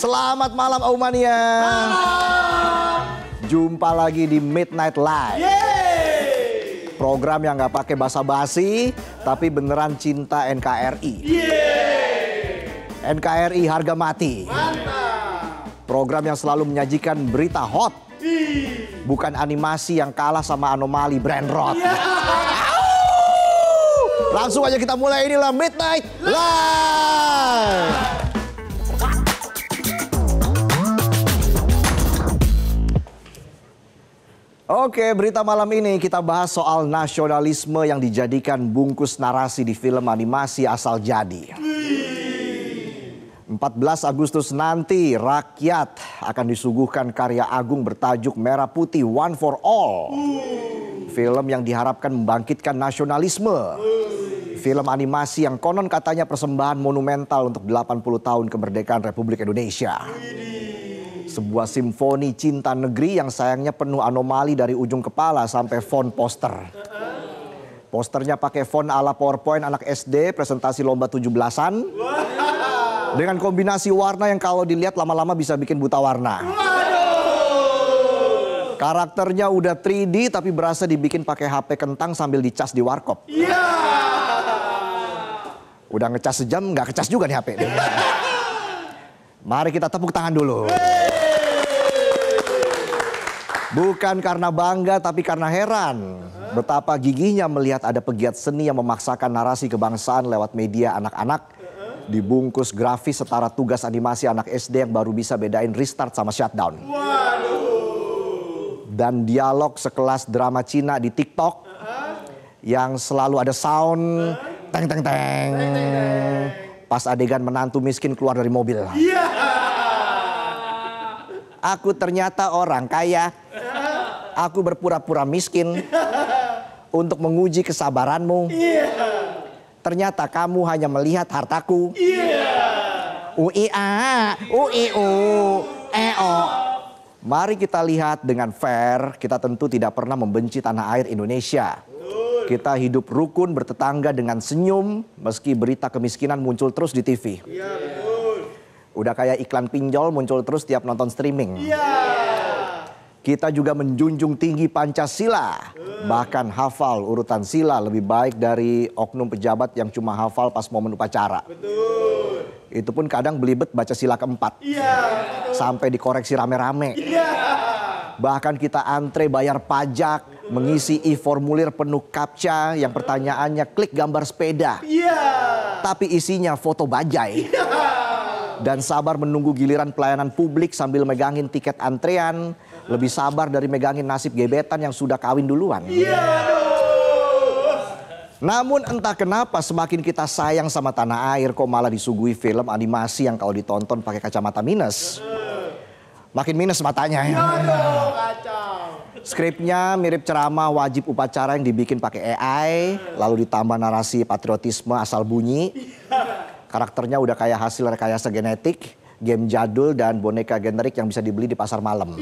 Selamat malam Aumania. Jumpa lagi di Midnight Live. Program yang nggak pakai basa-basi, tapi beneran cinta NKRI. NKRI harga mati. Program yang selalu menyajikan berita hot. Bukan animasi yang kalah sama anomali brand rot. Langsung aja kita mulai, inilah Midnight Live. Oke, berita malam ini kita bahas soal nasionalisme yang dijadikan bungkus narasi di film animasi asal jadi. 14 Agustus nanti rakyat akan disuguhkan karya agung bertajuk Merah Putih One for All. Film yang diharapkan membangkitkan nasionalisme. Film animasi yang konon katanya persembahan monumental untuk 80 tahun kemerdekaan Republik Indonesia. Sebuah simfoni cinta negeri yang sayangnya penuh anomali dari ujung kepala sampai font poster. Posternya pakai font ala PowerPoint anak SD presentasi lomba 17-an. Dengan kombinasi warna yang kalau dilihat lama-lama bisa bikin buta warna. Karakternya udah 3D tapi berasa dibikin pakai HP kentang sambil dicas di warkop. Udah ngecas sejam nggak kecas juga nih HP. Mari kita tepuk tangan dulu. Bukan karena bangga tapi karena heran. Betapa gigihnya melihat ada pegiat seni yang memaksakan narasi kebangsaan lewat media anak-anak. Dibungkus grafis setara tugas animasi anak SD yang baru bisa bedain restart sama shutdown. Dan dialog sekelas drama Cina di TikTok. Yang selalu ada sound teng teng teng. Pas adegan menantu miskin keluar dari mobil. Aku ternyata orang kaya. Aku berpura-pura miskin untuk menguji kesabaranmu. Ternyata kamu hanya melihat hartaku. UIA, UIU, EO. Mari kita lihat dengan fair, kita tentu tidak pernah membenci tanah air Indonesia. Kita hidup rukun bertetangga dengan senyum meski berita kemiskinan muncul terus di TV. Udah kayak iklan pinjol muncul terus tiap nonton streaming. Kita juga menjunjung tinggi Pancasila. Bahkan hafal urutan sila lebih baik dari oknum pejabat yang cuma hafal pas momen upacara. Itu pun kadang belibet baca sila keempat. Sampai dikoreksi rame-rame. Bahkan kita antre bayar pajak, mengisi e-formulir penuh captcha yang pertanyaannya klik gambar sepeda. Tapi isinya foto bajai. Dan sabar menunggu giliran pelayanan publik sambil megangin tiket antrean. Lebih sabar dari megangin nasib gebetan yang sudah kawin duluan. Namun entah kenapa semakin kita sayang sama tanah air kok malah disuguhi film animasi yang kalau ditonton pakai kacamata minus. Makin minus matanya ya. Skripnya mirip ceramah wajib upacara yang dibikin pakai AI. Lalu ditambah narasi patriotisme asal bunyi. Karakternya udah kayak hasil rekayasa genetik. Game jadul dan boneka generik yang bisa dibeli di pasar malam.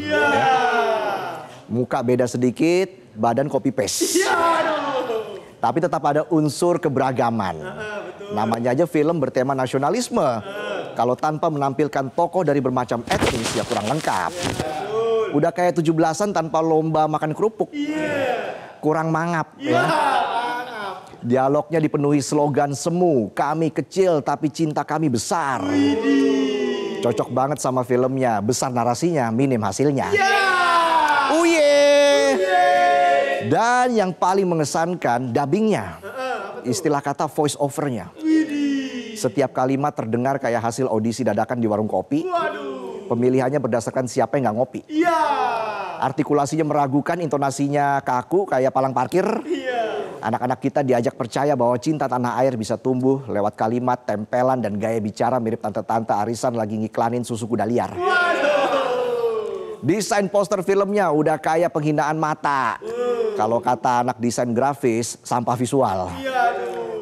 Muka beda sedikit, badan copy paste. Tapi tetap ada unsur keberagaman. Namanya aja film bertema nasionalisme. Kalau tanpa menampilkan tokoh dari bermacam etnis ya kurang lengkap. Udah kayak 17-an tanpa lomba makan kerupuk. Kurang mangap ya. Dialognya dipenuhi slogan semu, kami kecil tapi cinta kami besar. Cocok banget sama filmnya, besar narasinya, minim hasilnya. Dan yang paling mengesankan dubbingnya. Istilah kata voice overnya. Setiap kalimat terdengar kayak hasil audisi dadakan di warung kopi. Pemilihannya berdasarkan siapa yang nggak ngopi. Artikulasinya meragukan, intonasinya kaku kayak palang parkir. Anak-anak kita diajak percaya bahwa cinta tanah air bisa tumbuh lewat kalimat, tempelan, dan gaya bicara mirip tante-tante arisan lagi ngiklanin susu kuda liar. Desain poster filmnya udah kayak penghinaan mata. Kalau kata anak desain grafis, sampah visual.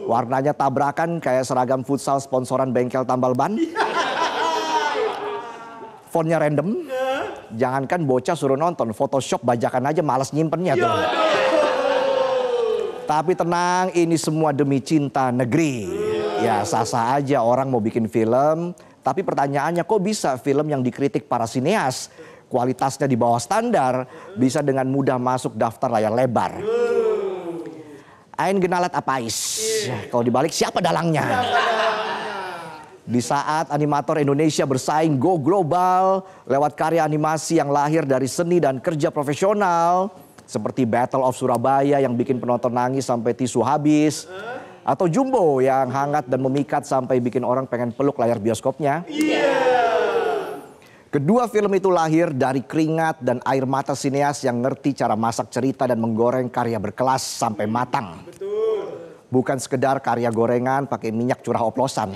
Warnanya tabrakan kayak seragam futsal sponsoran bengkel tambal ban. Fontnya random. Jangankan bocah suruh nonton, Photoshop bajakan aja males nyimpennya tuh. Tapi tenang, ini semua demi cinta negeri. Ya sah-sah aja orang mau bikin film, tapi pertanyaannya kok bisa film yang dikritik para sineas, kualitasnya di bawah standar, bisa dengan mudah masuk daftar layar lebar. Ain genalat apais, kalau dibalik siapa dalangnya? Di saat animator Indonesia bersaing go global lewat karya animasi yang lahir dari seni dan kerja profesional, seperti Battle of Surabaya yang bikin penonton nangis sampai tisu habis. Atau Jumbo yang hangat dan memikat sampai bikin orang pengen peluk layar bioskopnya. Kedua film itu lahir dari keringat dan air mata sineas yang ngerti cara masak cerita dan menggoreng karya berkelas sampai matang. Bukan sekedar karya gorengan pakai minyak curah oplosan.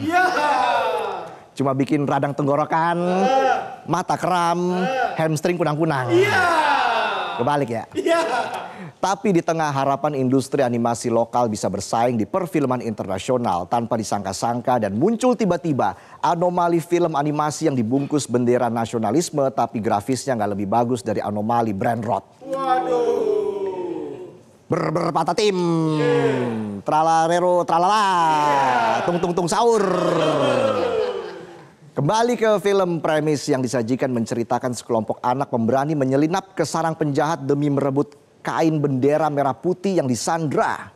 Cuma bikin radang tenggorokan, mata kram, hamstring kunang-kunang. Kebalik ya. Tapi di tengah harapan industri animasi lokal bisa bersaing di perfilman internasional tanpa disangka-sangka dan muncul tiba-tiba anomali film animasi yang dibungkus bendera nasionalisme tapi grafisnya nggak lebih bagus dari anomali brand rot. Berpatah tim, tralarero tralala, tung tung tung sahur. Kembali ke film premis yang disajikan menceritakan sekelompok anak pemberani menyelinap ke sarang penjahat demi merebut kain bendera merah putih yang disandra.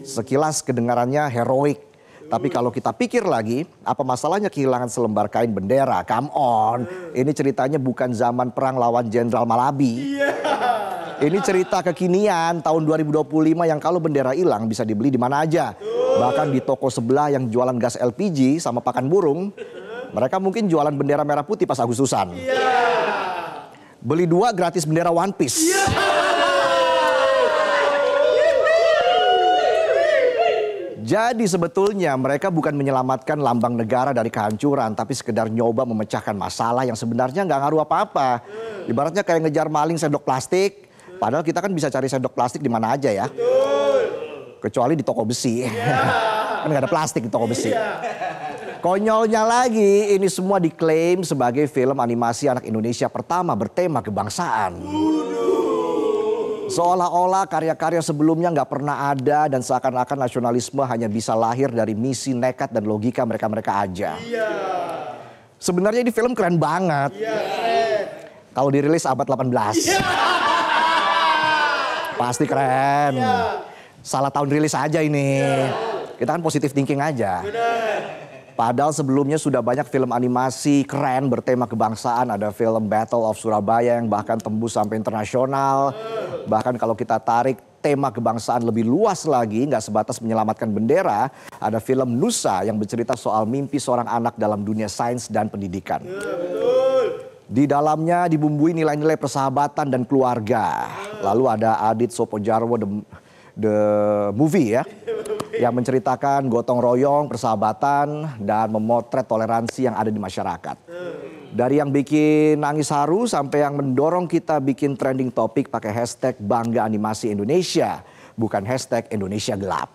Sekilas kedengarannya heroik. Tapi kalau kita pikir lagi, apa masalahnya kehilangan selembar kain bendera? Come on, ini ceritanya bukan zaman perang lawan Jenderal Malabi. Ini cerita kekinian tahun 2025 yang kalau bendera hilang bisa dibeli di mana aja. Bahkan di toko sebelah yang jualan gas LPG sama pakan burung. Mereka mungkin jualan bendera merah putih pas Agustusan. Beli 2 gratis bendera One Piece. Jadi sebetulnya mereka bukan menyelamatkan lambang negara dari kehancuran, tapi sekedar nyoba memecahkan masalah yang sebenarnya nggak ngaruh apa-apa. Ibaratnya kayak ngejar maling sendok plastik, padahal kita kan bisa cari sendok plastik di mana aja ya. Kecuali di toko besi. Kan nggak ada plastik di toko besi. Konyolnya lagi, ini semua diklaim sebagai film animasi anak Indonesia pertama bertema kebangsaan. Seolah-olah karya-karya sebelumnya nggak pernah ada dan seakan-akan nasionalisme hanya bisa lahir dari misi nekat dan logika mereka-mereka aja. Sebenarnya ini film keren banget. Kalau dirilis abad 18. Pasti keren. Salah tahun rilis aja ini. Kita kan positive thinking aja. Padahal sebelumnya sudah banyak film animasi keren bertema kebangsaan. Ada film Battle of Surabaya yang bahkan tembus sampai internasional. Bahkan kalau kita tarik tema kebangsaan lebih luas lagi, nggak sebatas menyelamatkan bendera. Ada film Nusa yang bercerita soal mimpi seorang anak dalam dunia sains dan pendidikan. Di dalamnya dibumbui nilai-nilai persahabatan dan keluarga. Lalu ada Adit Sopojarwo the movie ya. Yang menceritakan gotong royong, persahabatan, dan memotret toleransi yang ada di masyarakat. Dari yang bikin nangis haru sampai yang mendorong kita bikin trending topik pakai hashtag Bangga Animasi Indonesia. Bukan hashtag Indonesia Gelap.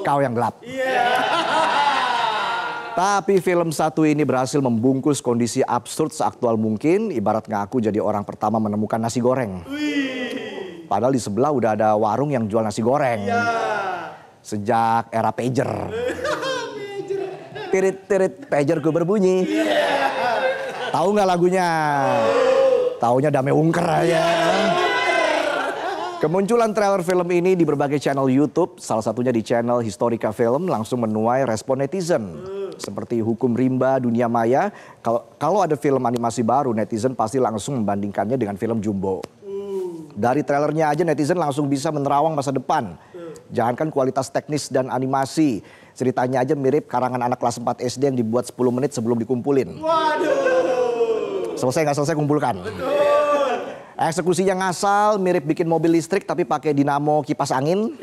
Kau yang gelap. Tapi film satu ini berhasil membungkus kondisi absurd seaktual mungkin. Ibarat ngaku jadi orang pertama menemukan nasi goreng. Padahal di sebelah udah ada warung yang jual nasi goreng. Sejak era pager. Tirit-tirit pagerku berbunyi. Tahu nggak lagunya? Taunya Dame Ungker aja. Kemunculan trailer film ini di berbagai channel YouTube, salah satunya di channel Historika Film, langsung menuai respon netizen. Seperti hukum rimba dunia maya, kalau ada film animasi baru, netizen pasti langsung membandingkannya dengan film Jumbo. Dari trailernya aja netizen langsung bisa menerawang masa depan. Jangankan kualitas teknis dan animasi, ceritanya aja mirip karangan anak kelas 4 SD yang dibuat 10 menit sebelum dikumpulin. Selesai nggak selesai kumpulkan. Eksekusinya ngasal, mirip bikin mobil listrik tapi pakai dinamo kipas angin.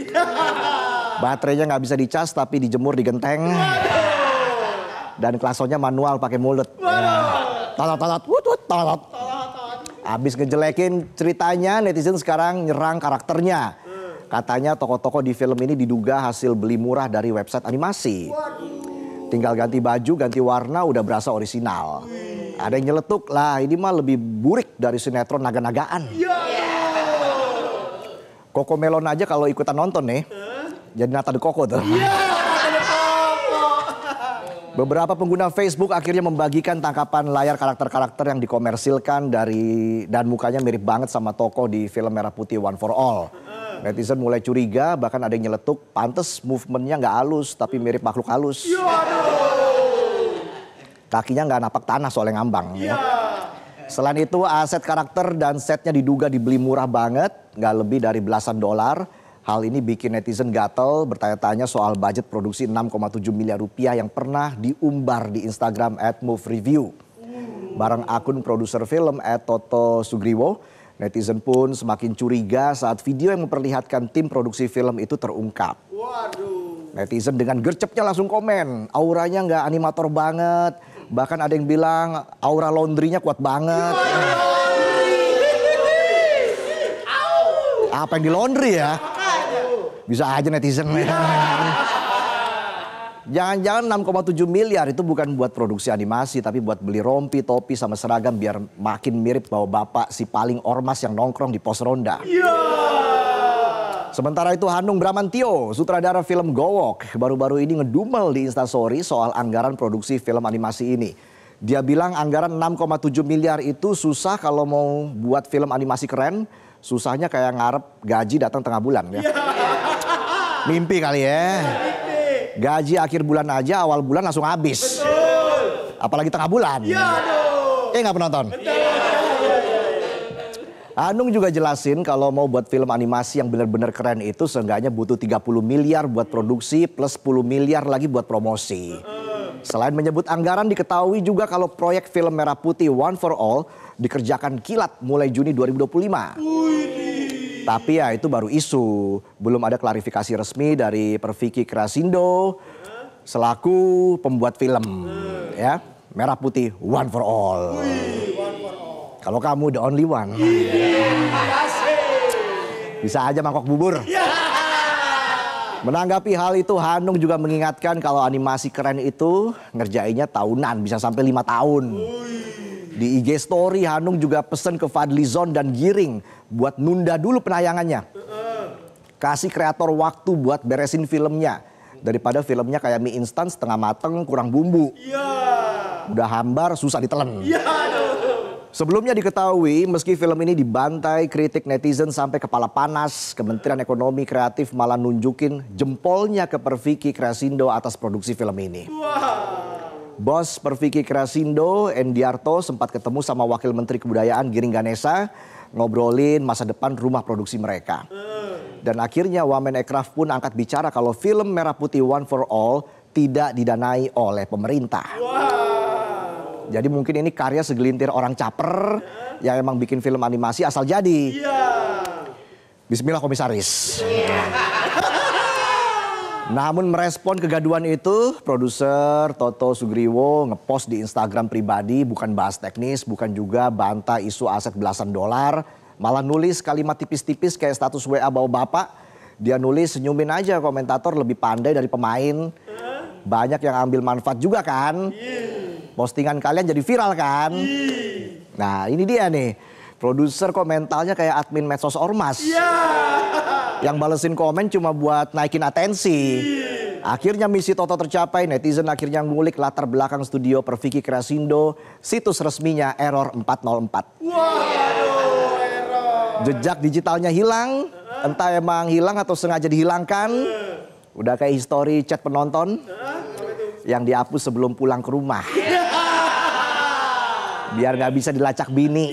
Baterainya nggak bisa dicas tapi dijemur di genteng. Dan klasonya manual pakai mulut. Tot. Abis ngejelekin ceritanya, netizen sekarang nyerang karakternya. Katanya tokoh-tokoh di film ini diduga hasil beli murah dari website animasi. Tinggal ganti baju, ganti warna udah berasa orisinal. Ada yang nyeletuk, lah ini mah lebih burik dari sinetron naga-nagaan. Koko Melon aja kalau ikutan nonton nih, jadi Nata de Koko tuh. Beberapa pengguna Facebook akhirnya membagikan tangkapan layar karakter-karakter yang dikomersilkan dan mukanya mirip banget sama tokoh di film Merah Putih One for All. Netizen mulai curiga, bahkan ada yang nyeletuk, pantes movementnya nggak halus tapi mirip makhluk halus. Kakinya nggak napak tanah soalnya ngambang. Ya. Selain itu aset karakter dan setnya diduga dibeli murah banget, nggak lebih dari belasan dolar. Hal ini bikin netizen gatel bertanya-tanya soal budget produksi 6,7 miliar rupiah yang pernah diumbar di Instagram @movereview. Bareng akun produser film @toto sugriwo, netizen pun semakin curiga saat video yang memperlihatkan tim produksi film itu terungkap. Netizen dengan gercepnya langsung komen, auranya nggak animator banget. Bahkan ada yang bilang aura laundrynya kuat banget. Apa yang di laundry ya? Bisa aja netizen. Jangan-jangan 6,7 miliar itu bukan buat produksi animasi, tapi buat beli rompi, topi, sama seragam biar makin mirip bawa bapak si paling ormas yang nongkrong di pos ronda. Sementara itu Hanung Bramantyo, sutradara film Gowok, baru-baru ini ngedumel di Instastory soal anggaran produksi film animasi ini. Dia bilang anggaran 6,7 miliar itu susah kalau mau buat film animasi keren, susahnya kayak ngarep gaji datang tengah bulan ya. Mimpi kali ya. Gaji akhir bulan aja, awal bulan langsung habis. Apalagi tengah bulan. Nggak penonton? Hanung juga jelasin kalau mau buat film animasi yang benar-benar keren itu seenggaknya butuh 30 miliar buat produksi plus 10 miliar lagi buat promosi. Selain menyebut anggaran, diketahui juga kalau proyek film Merah Putih One for All dikerjakan kilat mulai Juni 2025. Tapi ya itu baru isu, belum ada klarifikasi resmi dari Perfiki Kreasindo selaku pembuat film ya Merah Putih One for All. Kalau kamu the only one, bisa aja mangkok bubur. Menanggapi hal itu, Hanung juga mengingatkan kalau animasi keren itu ngerjainnya tahunan, bisa sampai 5 tahun. Di IG Story, Hanung juga pesen ke Fadlizon dan Giring buat nunda dulu penayangannya. Kasih kreator waktu buat beresin filmnya. Daripada filmnya kayak mie instan setengah mateng kurang bumbu. Udah hambar susah ditelen. Sebelumnya diketahui meski film ini dibantai kritik netizen sampai kepala panas, Kementerian Ekonomi Kreatif malah nunjukin jempolnya ke Perfiki Kreasindo atas produksi film ini. Bos Perfiki Kreasindo, Endiarto, sempat ketemu sama Wakil Menteri Kebudayaan Giring Ganesa, ngobrolin masa depan rumah produksi mereka. Dan akhirnya Wamen Ekraf pun angkat bicara kalau film Merah Putih One for All tidak didanai oleh pemerintah. Jadi mungkin ini karya segelintir orang caper yang emang bikin film animasi asal jadi. Bismillah komisaris. Namun merespon kegaduhan itu, produser Toto Sugriwo ngepost di Instagram pribadi, bukan bahas teknis, bukan juga bantah isu aset belasan dolar, malah nulis kalimat tipis-tipis kayak status WA bawa bapak. Dia nulis senyumin aja, komentator lebih pandai dari pemain. Banyak yang ambil manfaat juga kan. Postingan kalian jadi viral kan. Nah ini dia nih, produser komentarnya kayak admin medsos ormas. Yang balesin komen cuma buat naikin atensi. Akhirnya misi Toto tercapai, netizen akhirnya ngulik latar belakang studio Perfiki Kreasindo, situs resminya Error 404. Jejak digitalnya hilang, entah emang hilang atau sengaja dihilangkan. Udah kayak histori chat penonton yang dihapus sebelum pulang ke rumah. Biar gak bisa dilacak bini.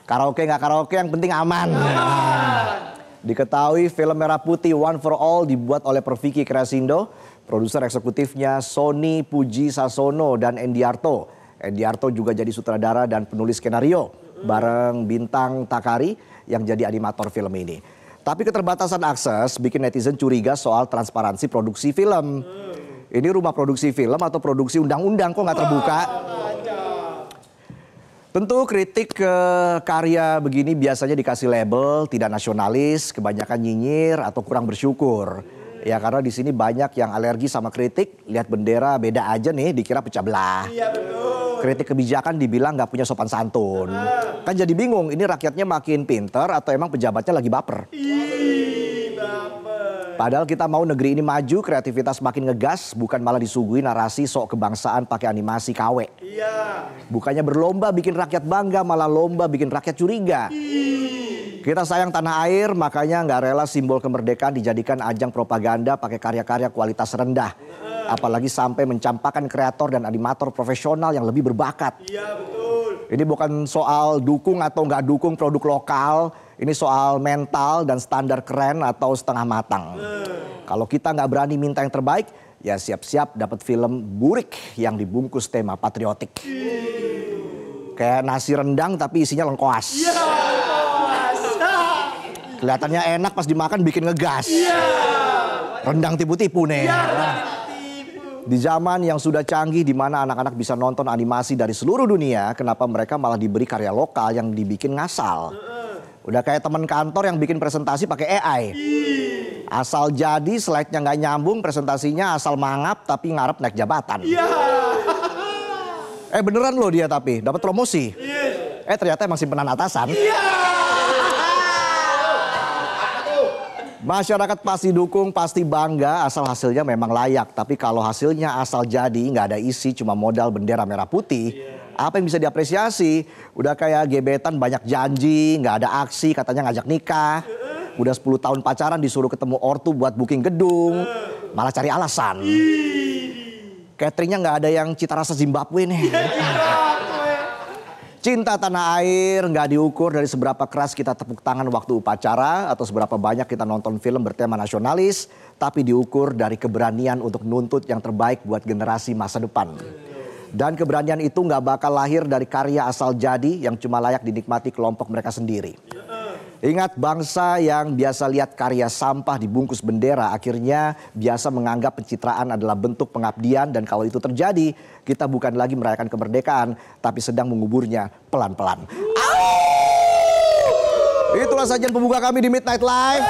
Karaoke gak karaoke yang penting aman. Diketahui film Merah Putih One for All dibuat oleh Perfiki Kreasindo. Produser eksekutifnya Sony Puji Sasono dan Endiarto. Endiarto juga jadi sutradara dan penulis skenario. Bareng Bintang Takari yang jadi animator film ini. Tapi keterbatasan akses bikin netizen curiga soal transparansi produksi film. Ini rumah produksi film atau produksi undang-undang kok nggak terbuka? Tentu kritik ke karya begini biasanya dikasih label tidak nasionalis, kebanyakan nyinyir atau kurang bersyukur. Ya karena di sini banyak yang alergi sama kritik, lihat bendera beda aja nih dikira pecah belah. Iya betul. Kritik kebijakan dibilang nggak punya sopan santun. Kan jadi bingung, ini rakyatnya makin pinter atau emang pejabatnya lagi baper? Ih, baper. Padahal kita mau negeri ini maju, kreativitas makin ngegas, bukan malah disuguhi narasi sok kebangsaan pakai animasi KW. Bukannya berlomba bikin rakyat bangga, malah lomba bikin rakyat curiga. Kita sayang tanah air, makanya nggak rela simbol kemerdekaan dijadikan ajang propaganda pakai karya-karya kualitas rendah. Apalagi sampai mencampakkan kreator dan animator profesional yang lebih berbakat. Ini bukan soal dukung atau nggak dukung produk lokal. Ini soal mental dan standar keren atau setengah matang. Kalau kita nggak berani minta yang terbaik, ya siap-siap dapat film burik yang dibungkus tema patriotik. Kayak nasi rendang tapi isinya lengkoas. Kelihatannya enak, pas dimakan bikin ngegas. Rendang tipu-tipu nih. Di zaman yang sudah canggih, di mana anak-anak bisa nonton animasi dari seluruh dunia, kenapa mereka malah diberi karya lokal yang dibikin ngasal? Udah kayak teman kantor yang bikin presentasi pakai AI. Asal jadi, slide-nya nggak nyambung, presentasinya asal mangap tapi ngarep naik jabatan. Beneran loh dia tapi dapat promosi. Ternyata emang simpenan atasan. Masyarakat pasti dukung, pasti bangga asal hasilnya memang layak. Tapi kalau hasilnya asal jadi, nggak ada isi, cuma modal bendera merah putih, apa yang bisa diapresiasi? Udah kayak gebetan banyak janji, nggak ada aksi, katanya ngajak nikah. Udah 10 tahun pacaran disuruh ketemu ortu buat booking gedung, malah cari alasan. Cateringnya nggak ada yang cita rasa Zimbabwe nih. Cinta tanah air nggak diukur dari seberapa keras kita tepuk tangan waktu upacara atau seberapa banyak kita nonton film bertema nasionalis, tapi diukur dari keberanian untuk nuntut yang terbaik buat generasi masa depan. Dan keberanian itu nggak bakal lahir dari karya asal jadi yang cuma layak dinikmati kelompok mereka sendiri. Ingat, bangsa yang biasa lihat karya sampah dibungkus bendera akhirnya biasa menganggap pencitraan adalah bentuk pengabdian, dan kalau itu terjadi kita bukan lagi merayakan kemerdekaan tapi sedang menguburnya pelan-pelan. Itulah sajian pembuka kami di Midnight Live.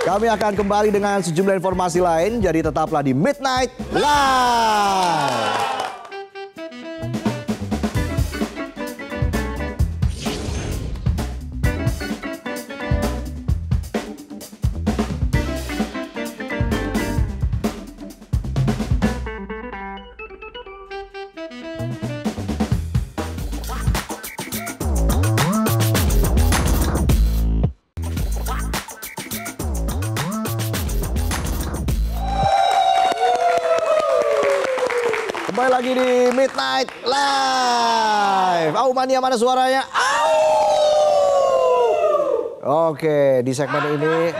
Kami akan kembali dengan sejumlah informasi lain, jadi tetaplah di Midnight Live. Kembali lagi di Midnight Live. Mania, mana suaranya? Oke, di segmen ini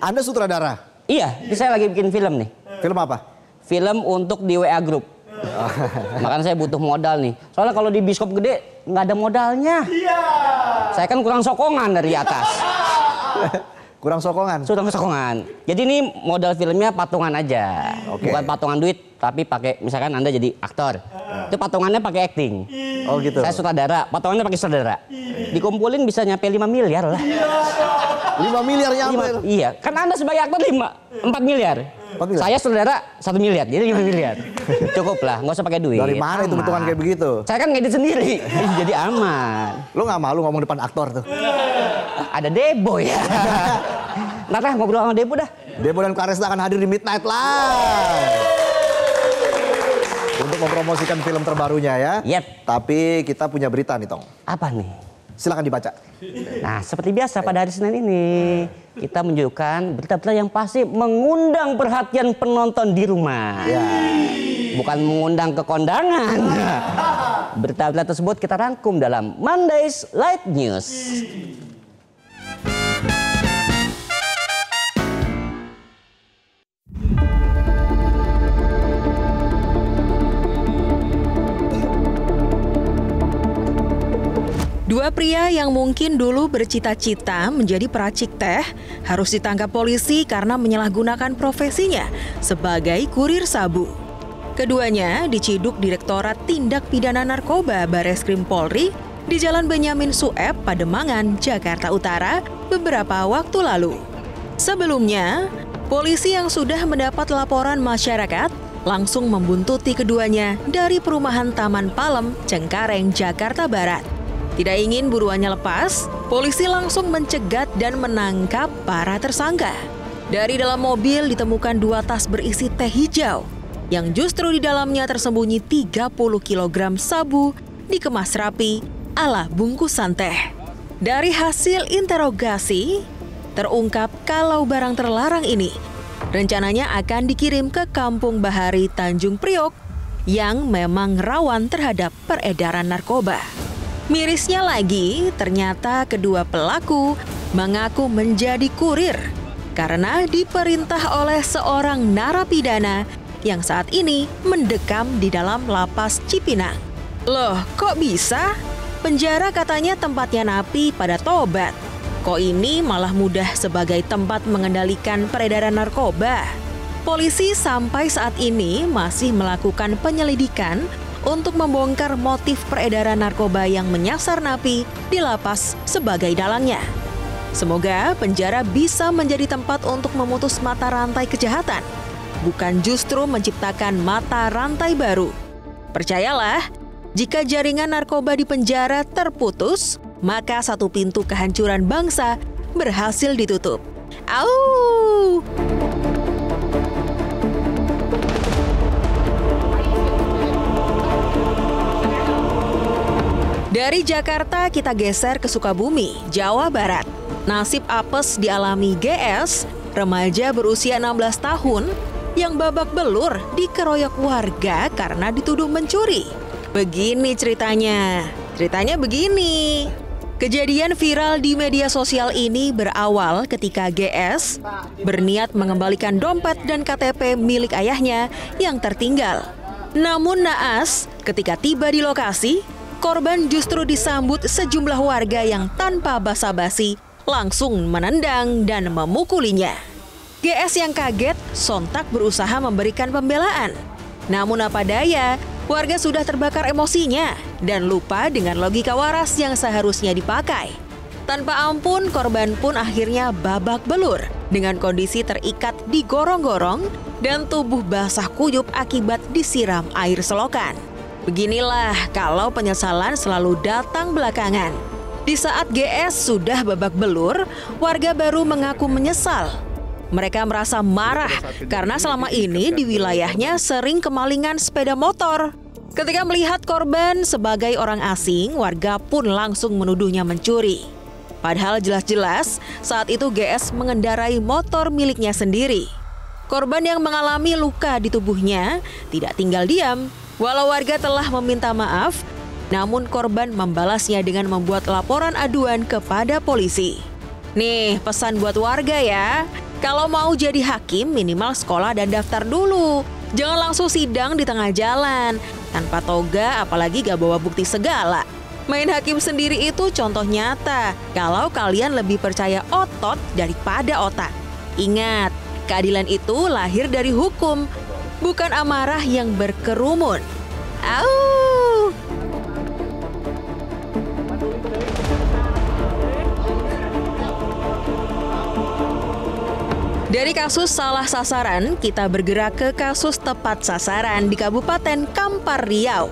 Anda sutradara? Iya, saya lagi bikin film nih. Film apa? Film untuk di WA Group. Makanya saya butuh modal nih. Soalnya kalau di bioskop gede nggak ada modalnya. Saya kan kurang sokongan dari atas. Kurang sokongan? Kurang sokongan. Jadi ini modal filmnya patungan aja. Bukan patungan duit, tapi pakai misalkan Anda jadi aktor. Itu patungannya pakai acting. Oh gitu. Saya sutradara, patungannya pakai sutradara. Dikumpulin bisa nyampe 5 miliar lah. 5 miliar nyampe? Iya, kan Anda sebagai aktor 4 miliar. Saya sutradara 1 miliar, jadi 5 miliar. Cukup lah, nggak usah pakai duit. Dari mana itu hitungan kayak begitu? Saya kan ngedit sendiri, jadi aman. Lu nggak malu ngomong depan aktor tuh? Ada Debo ya. Ntar lah ngobrol sama Debo dah. Debo dan Claresta akan hadir di Midnight Live untuk mempromosikan film terbarunya ya. Yep. Tapi kita punya berita nih, Tong. Apa nih? Silakan dibaca. Nah, seperti biasa pada hari Senin ini kita menunjukkan berita-berita yang pasti mengundang perhatian penonton di rumah. Ya. Bukan mengundang ke kondangan. Berita-berita tersebut kita rangkum dalam Monday's Light News. Dua pria yang mungkin dulu bercita-cita menjadi peracik teh harus ditangkap polisi karena menyalahgunakan profesinya sebagai kurir sabu. Keduanya diciduk Direktorat Tindak Pidana Narkoba Bareskrim Polri di Jalan Benyamin Sueb, Pademangan, Jakarta Utara beberapa waktu lalu. Sebelumnya, polisi yang sudah mendapat laporan masyarakat langsung membuntuti keduanya dari perumahan Taman Palem, Cengkareng, Jakarta Barat. Tidak ingin buruannya lepas, polisi langsung mencegat dan menangkap para tersangka. Dari dalam mobil ditemukan 2 tas berisi teh hijau, yang justru di dalamnya tersembunyi 30 kg sabu dikemas rapi ala bungkusan teh. Dari hasil interogasi, terungkap kalau barang terlarang ini rencananya akan dikirim ke Kampung Bahari, Tanjung Priok yang memang rawan terhadap peredaran narkoba. Mirisnya lagi, ternyata kedua pelaku mengaku menjadi kurir karena diperintah oleh seorang narapidana yang saat ini mendekam di dalam lapas Cipinang. Loh, kok bisa? Penjara katanya tempatnya napi pada tobat. Kok ini malah mudah sebagai tempat mengendalikan peredaran narkoba? Polisi sampai saat ini masih melakukan penyelidikan untuk membongkar motif peredaran narkoba yang menyasar napi di lapas sebagai dalangnya. Semoga penjara bisa menjadi tempat untuk memutus mata rantai kejahatan, bukan justru menciptakan mata rantai baru. Percayalah, jika jaringan narkoba di penjara terputus, maka satu pintu kehancuran bangsa berhasil ditutup. Au! Dari Jakarta kita geser ke Sukabumi, Jawa Barat. Nasib apes dialami GS, remaja berusia 16 tahun yang babak belur dikeroyok warga karena dituduh mencuri. Begini ceritanya. Ceritanya begini. Kejadian viral di media sosial ini berawal ketika GS berniat mengembalikan dompet dan KTP milik ayahnya yang tertinggal. Namun naas, ketika tiba di lokasi, korban justru disambut sejumlah warga yang tanpa basa-basi langsung menendang dan memukulinya. GS yang kaget sontak berusaha memberikan pembelaan. Namun apa daya, warga sudah terbakar emosinya dan lupa dengan logika waras yang seharusnya dipakai. Tanpa ampun, korban pun akhirnya babak belur dengan kondisi terikat di gorong-gorong dan tubuh basah kuyup akibat disiram air selokan. Beginilah kalau penyesalan selalu datang belakangan. Di saat GS sudah babak belur, warga baru mengaku menyesal. Mereka merasa marah karena selama ini di wilayahnya sering kemalingan sepeda motor. Ketika melihat korban sebagai orang asing, warga pun langsung menuduhnya mencuri. Padahal jelas-jelas saat itu GS mengendarai motor miliknya sendiri. Korban yang mengalami luka di tubuhnya tidak tinggal diam. Walau warga telah meminta maaf, namun korban membalasnya dengan membuat laporan aduan kepada polisi. Nih, pesan buat warga ya. Kalau mau jadi hakim, minimal sekolah dan daftar dulu. Jangan langsung sidang di tengah jalan. Tanpa toga, apalagi gak bawa bukti segala. Main hakim sendiri itu contoh nyata. Kalau kalian lebih percaya otot daripada otak. Ingat, keadilan itu lahir dari hukum, bukan amarah yang berkerumun. Au! Dari kasus salah sasaran, kita bergerak ke kasus tepat sasaran di Kabupaten Kampar Riau.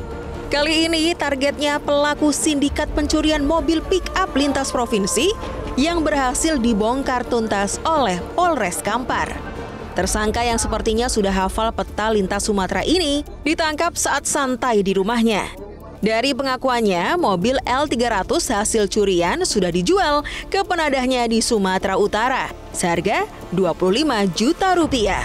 Kali ini targetnya pelaku sindikat pencurian mobil pick-up lintas provinsi yang berhasil dibongkar tuntas oleh Polres Kampar. Tersangka yang sepertinya sudah hafal peta lintas Sumatera ini ditangkap saat santai di rumahnya. Dari pengakuannya, mobil L300 hasil curian sudah dijual ke penadahnya di Sumatera Utara seharga 25 juta rupiah.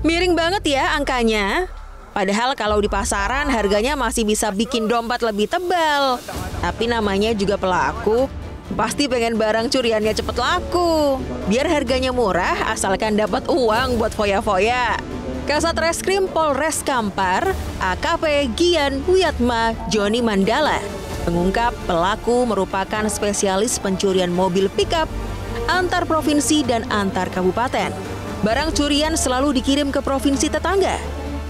Miring banget ya angkanya. Padahal kalau di pasaran harganya masih bisa bikin dompet lebih tebal. Tapi namanya juga pelaku, pasti pengen barang curiannya cepet laku. Biar harganya murah asalkan dapat uang buat foya-foya. Kasat Reskrim Polres Kampar, AKP Gian Wiyatma Joni Mandala, mengungkap pelaku merupakan spesialis pencurian mobil pick-up antar provinsi dan antar kabupaten. Barang curian selalu dikirim ke provinsi tetangga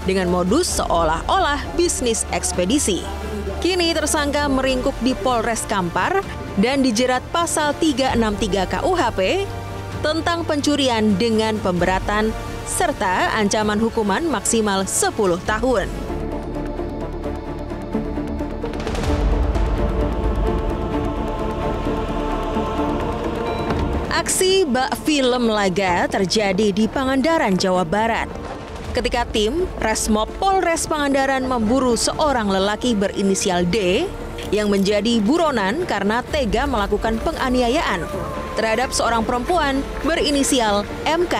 dengan modus seolah-olah bisnis ekspedisi. Kini tersangka meringkuk di Polres Kampar dan dijerat pasal 363 KUHP tentang pencurian dengan pemberatan serta ancaman hukuman maksimal 10 tahun. Aksi bak film laga terjadi di Pangandaran, Jawa Barat. Ketika tim Resmob Polres Pangandaran memburu seorang lelaki berinisial D yang menjadi buronan karena tega melakukan penganiayaan terhadap seorang perempuan berinisial MK.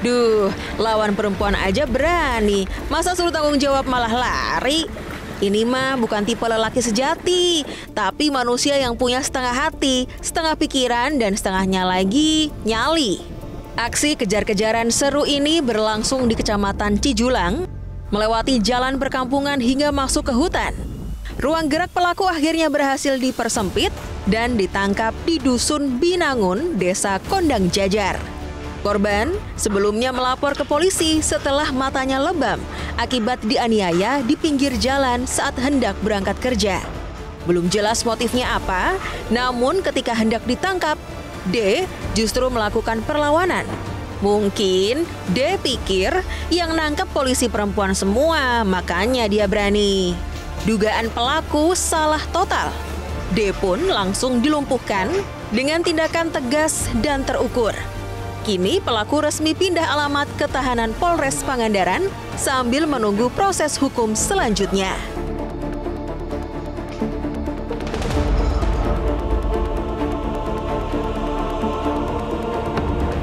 Duh, lawan perempuan aja berani, masa suruh tanggung jawab malah lari? Ini mah bukan tipe lelaki sejati, tapi manusia yang punya setengah hati, setengah pikiran, dan setengahnya lagi nyali. Aksi kejar-kejaran seru ini berlangsung di Kecamatan Cijulang, melewati jalan perkampungan hingga masuk ke hutan. Ruang gerak pelaku akhirnya berhasil dipersempit dan ditangkap di Dusun Binangun, Desa Kondang Jajar. Korban sebelumnya melapor ke polisi setelah matanya lebam akibat dianiaya di pinggir jalan saat hendak berangkat kerja. Belum jelas motifnya apa, namun ketika hendak ditangkap, D justru melakukan perlawanan. Mungkin D pikir yang nangkep polisi perempuan semua, makanya dia berani. Dugaan pelaku salah total. D pun langsung dilumpuhkan dengan tindakan tegas dan terukur. Kini pelaku resmi pindah alamat ke tahanan Polres Pangandaran sambil menunggu proses hukum selanjutnya.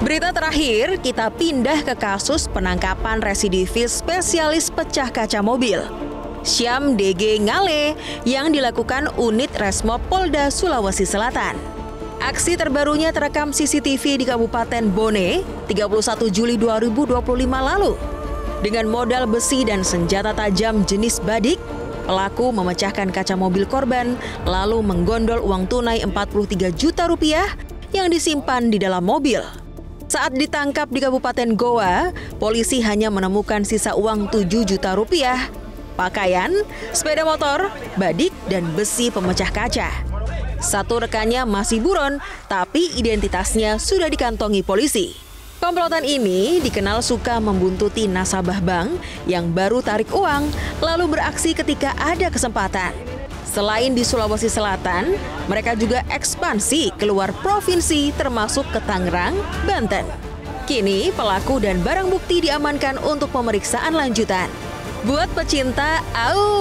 Berita terakhir, kita pindah ke kasus penangkapan residivis spesialis pecah kaca mobil, Syam DG Ngale, yang dilakukan unit Resmob Polda Sulawesi Selatan. Aksi terbarunya terekam CCTV di Kabupaten Bone 31 Juli 2025 lalu. Dengan modal besi dan senjata tajam jenis badik, pelaku memecahkan kaca mobil korban lalu menggondol uang tunai 43 juta rupiah yang disimpan di dalam mobil. Saat ditangkap di Kabupaten Goa, polisi hanya menemukan sisa uang 7 juta rupiah, pakaian, sepeda motor, badik, dan besi pemecah kaca. Satu rekannya masih buron, tapi identitasnya sudah dikantongi polisi. Komplotan ini dikenal suka membuntuti nasabah bank yang baru tarik uang, lalu beraksi ketika ada kesempatan. Selain di Sulawesi Selatan, mereka juga ekspansi keluar provinsi termasuk ke Tangerang, Banten. Kini pelaku dan barang bukti diamankan untuk pemeriksaan lanjutan. Buat pecinta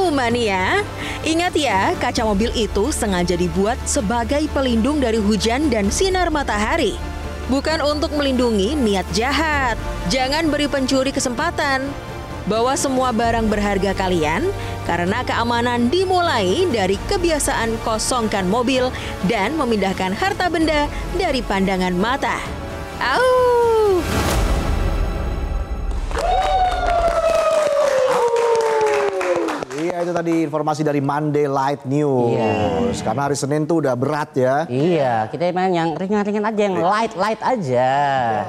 mania, ingat ya, kaca mobil itu sengaja dibuat sebagai pelindung dari hujan dan sinar matahari. Bukan untuk melindungi niat jahat. Jangan beri pencuri kesempatan. Bawa semua barang berharga kalian, karena keamanan dimulai dari kebiasaan kosongkan mobil dan memindahkan harta benda dari pandangan mata. Iya, itu tadi informasi dari Monday Light News. Iya. Karena hari Senin tuh udah berat ya. Iya, kita main yang ringan-ringan aja, yang light aja.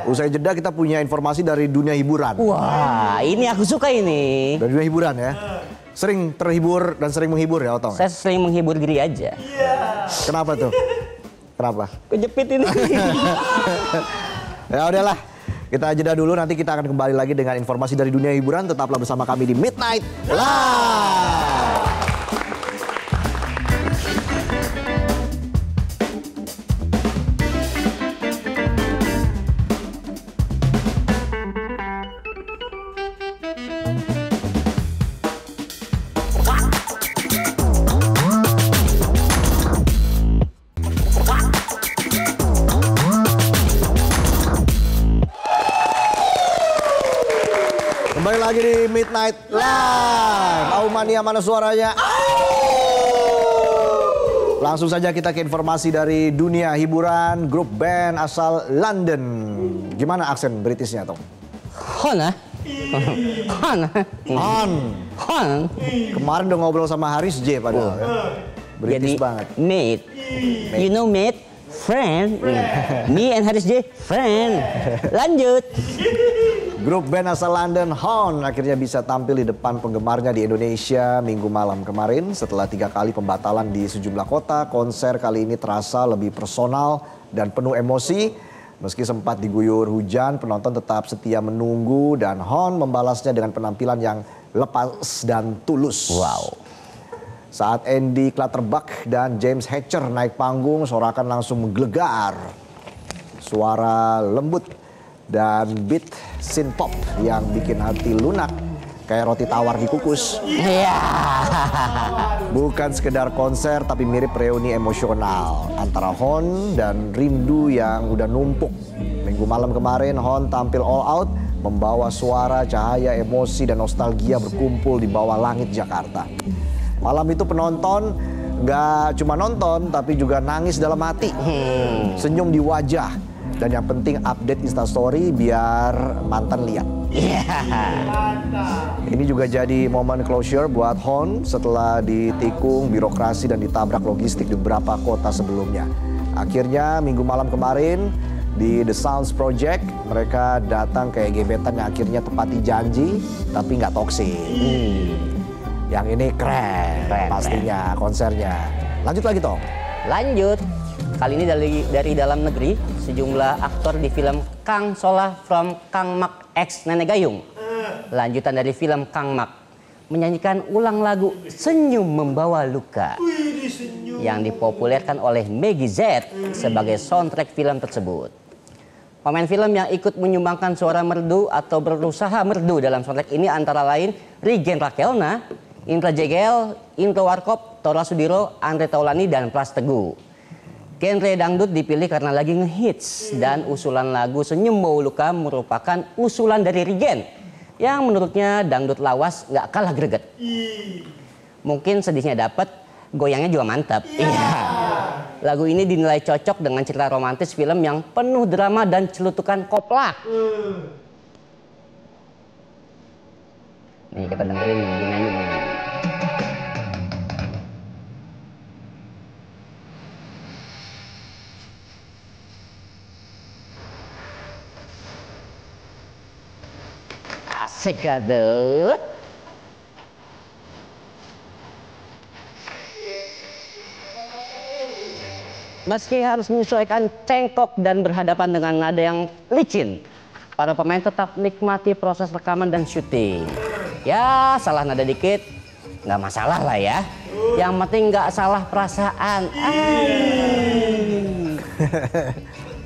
Usai jeda kita punya informasi dari dunia hiburan. Wah, ini aku suka ini. Dari dunia hiburan ya. Sering terhibur dan sering menghibur ya, Otong? Saya sering menghibur diri aja. Kenapa tuh? Kenapa? Kejepit ini. Ya udahlah. Kita jeda dulu, nanti kita akan kembali lagi dengan informasi dari dunia hiburan. Tetaplah bersama kami di Midnight Live. Kembali lagi di Midnight Live. Mania, mana suaranya? Langsung saja kita ke informasi dari dunia hiburan. Grup band asal London. Gimana aksen Britishnya, Tom? Hon. Kemarin udah ngobrol sama Haris J padahal. Ya. British banget. Mate. You know mate? Friend. Me and Haris J, friend. Lanjut. Grup band asal London Hon akhirnya bisa tampil di depan penggemarnya di Indonesia minggu malam kemarin. Setelah 3 kali pembatalan di sejumlah kota, konser kali ini terasa lebih personal dan penuh emosi. Meski sempat diguyur hujan, penonton tetap setia menunggu dan Hon membalasnya dengan penampilan yang lepas dan tulus. Wow. Saat Andy Clutterbuck dan James Hatcher naik panggung, sorakan langsung menggelegar. Suara lembut dan beat synth-pop yang bikin hati lunak kayak roti tawar dikukus. Iya. Bukan sekedar konser tapi mirip reuni emosional antara Hon dan rindu yang udah numpuk. Minggu malam kemarin Hon tampil all out, membawa suara, cahaya, emosi dan nostalgia berkumpul di bawah langit Jakarta. Malam itu penonton nggak cuma nonton tapi juga nangis dalam hati, senyum di wajah, dan yang penting update Instastory biar mantan lihat. Ini juga jadi momen closure buat Hon setelah ditikung birokrasi dan ditabrak logistik di beberapa kota sebelumnya. Akhirnya minggu malam kemarin di The Sounds Project mereka datang kayak gebetan yang akhirnya tepati janji tapi nggak toksik. Yang ini keren pastinya konsernya. Lanjut lagi Tom. Lanjut. Kali ini dari dalam negeri, sejumlah aktor di film Kang Solah from Kang Mak X Nenek Gayung. Lanjutan dari film Kang Mak menyanyikan ulang lagu Senyum Membawa Luka yang dipopulerkan oleh Meggy Z sebagai soundtrack film tersebut. Pemain film yang ikut menyumbangkan suara merdu atau berusaha merdu dalam soundtrack ini antara lain Rigen Rakelna, Indra Jegel, Indro Warkop, Tora Sudiro, Andre Taulani, dan Pras Teguh. Genre dangdut dipilih karena lagi ngehits dan usulan lagu Senyum Membawa Luka merupakan usulan dari Rigen yang menurutnya dangdut lawas nggak kalah greget. Mungkin sedihnya dapat, goyangnya juga mantap. Iya. Lagu ini dinilai cocok dengan cerita romantis film yang penuh drama dan celutukan koplak. Nih kita dengerin dia nyanyi. Asik aduh. Meski harus menyesuaikan cengkok dan berhadapan dengan nada yang licin, para pemain tetap nikmati proses rekaman dan syuting. Ya, salah nada dikit, nggak masalah lah ya. Yang penting nggak salah perasaan.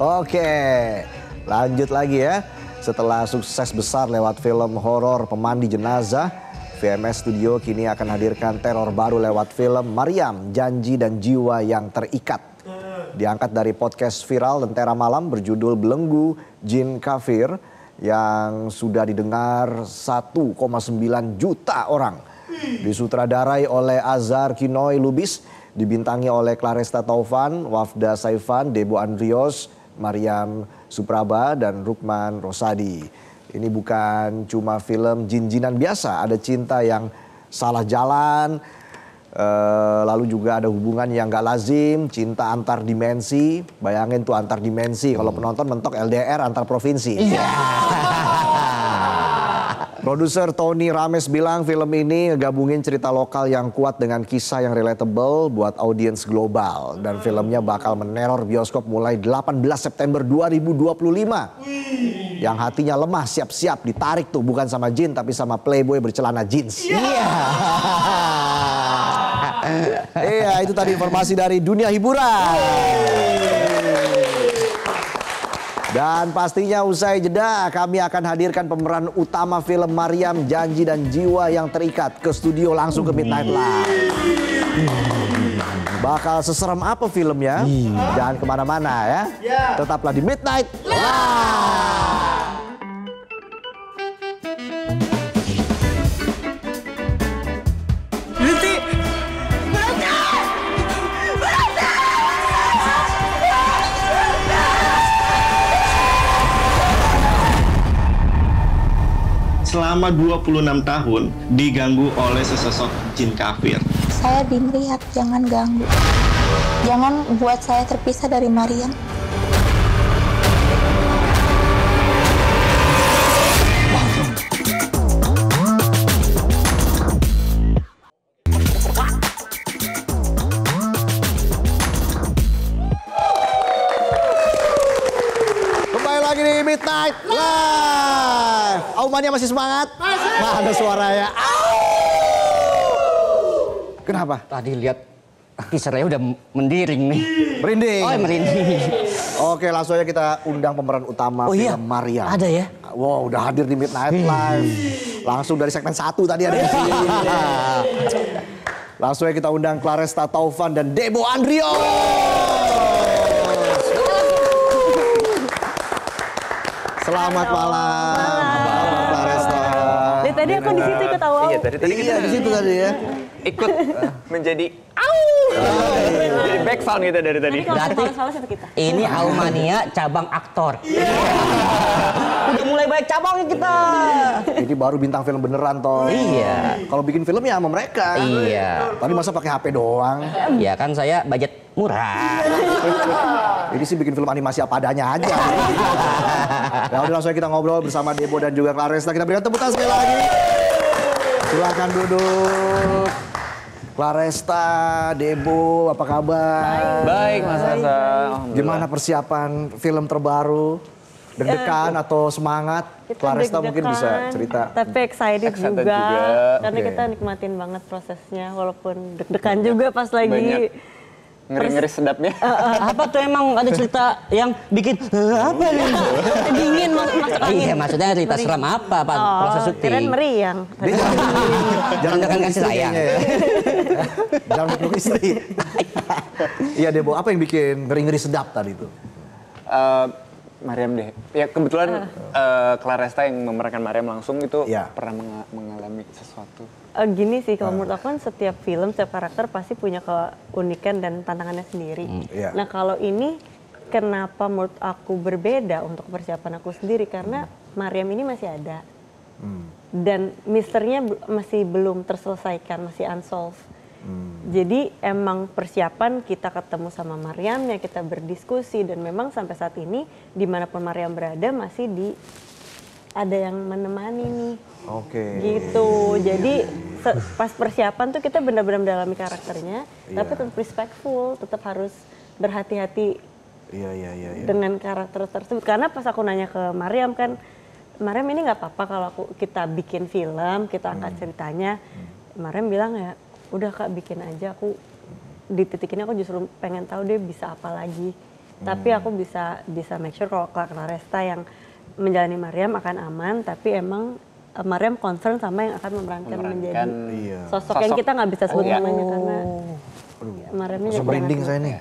Oke, lanjut lagi ya. Setelah sukses besar lewat film horor Pemandi Jenazah, VMS Studio kini akan hadirkan teror baru lewat film Maryam, Janji dan Jiwa yang Terikat. Diangkat dari podcast viral Lentera Malam berjudul Belenggu Jin Kafir yang sudah didengar 1,9 juta orang. Disutradarai oleh Azhar Kinoy Lubis, dibintangi oleh Claresta Taufan, Wafda Saifan, Debo Andrios, Maryam Supraba, dan Rukman Rosadi. Ini bukan cuma film jin-jinan biasa, ada cinta yang salah jalan, lalu juga ada hubungan yang gak lazim, cinta antar dimensi. Bayangin tuh antar dimensi, kalau penonton mentok LDR antar provinsi. Produser Tony Rames bilang film ini ngegabungin cerita lokal yang kuat dengan kisah yang relatable buat audiens global. Dan filmnya bakal meneror bioskop mulai 18 September 2025. Yang hatinya lemah siap-siap ditarik tuh bukan sama jin tapi sama playboy bercelana jeans. Iya, itu tadi informasi dari dunia hiburan. Dan pastinya usai jeda kami akan hadirkan pemeran utama film Maryam, Janji dan Jiwa yang Terikat ke studio langsung ke Midnight Live. Bakal seserem apa filmnya? Jangan kemana-mana ya. Tetaplah di Midnight Live. Selama 26 tahun diganggu oleh sesosok jin kafir. Saya dilihat, jangan ganggu. Jangan buat saya terpisah dari Maryam. lagi di Midnight Live. Aumania masih semangat? Mana suaranya? Kenapa? Tadi lihat teasernya udah mendiring nih. Merinding. Oh, merinding. Oke, langsung aja kita undang pemeran utama Oh iya, film Maria. ada ya? Wow, udah hadir di Midnight Live. Langsung dari segmen 1 tadi ada di sini. Langsung aja kita undang Claresta Taufan dan Debo Andrio. Selamat malam, Claresta. Dari tadi aku di situ ikut awal. Iya, tadi kita Iya, di situ tadi ya. ikut menjadi jadi back sound kita dari tadi. Kalau Berarti- salah itu kita. Ini Aumania cabang aktor. Udah mulai banyak cabangnya kita. Ini baru bintang film beneran toh. Iya. Kalau bikin film ya sama mereka. Iya. Tadi masa pakai HP doang. Ya kan saya budget murah. Ini sih bikin film animasi apa adanya aja. Ya udah langsung aja kita ngobrol bersama Debo dan juga Claresta. Kita berikan tepuk tangan sekali lagi. Silakan duduk. Claresta, Debo, apa kabar? Baik, Mas Asa. Gimana persiapan film terbaru? Deg-degan atau semangat? Kita Claresta mungkin deg-degan, bisa cerita. Tapi excited Excited juga. juga. Karena Oke. kita nikmatin banget prosesnya. Walaupun deg-degan juga pas lagi. Banyak ngeri-ngeri sedapnya. Apa tuh emang ada cerita yang bikin apa nih? Dingin masuk Iya, angin. maksudnya cerita seram apa Pak proses Oh, kirain syuting? meriang. Jangan Menunjukkan kasih istri sayang. kayaknya ya. Jangan peluk istri. Iya Debo, apa yang bikin ngeri-ngeri sedap tadi itu? Mariam deh. Ya kebetulan Claresta yang memerankan Mariam langsung itu Iya. pernah mengalami sesuatu. Gini sih, kalau menurut aku kan setiap film, setiap karakter pasti punya keunikan dan tantangannya sendiri. Iya. Nah kalau ini, kenapa menurut aku berbeda untuk persiapan aku sendiri? Karena Mariam ini masih ada. Dan misterinya masih belum terselesaikan, masih unsolved. Jadi emang persiapan kita ketemu sama Mariamnya, kita berdiskusi. Dan memang sampai saat ini, dimanapun Mariam berada masih ada yang menemani nih. Oke. Gitu. Jadi pas persiapan tuh kita benar-benar mendalami karakternya, tapi tetap respectful, tetap harus berhati-hati Iya. dengan karakter tersebut. Karena pas aku nanya ke Mariam kan, Mariam ini nggak apa-apa kalau kita bikin film, kita angkat ceritanya. Mariam bilang ya, udah Kak bikin aja. Aku di titik ini aku justru pengen tahu dia bisa apa lagi. Tapi aku bisa make sure kalau Claresta yang menjalani Mariam akan aman, tapi emang Mariam concern sama yang akan memerankan menjadi sosok yang kita nggak bisa sebut namanya karena Mariamnya Langsung jadi merinding anak. saya nih.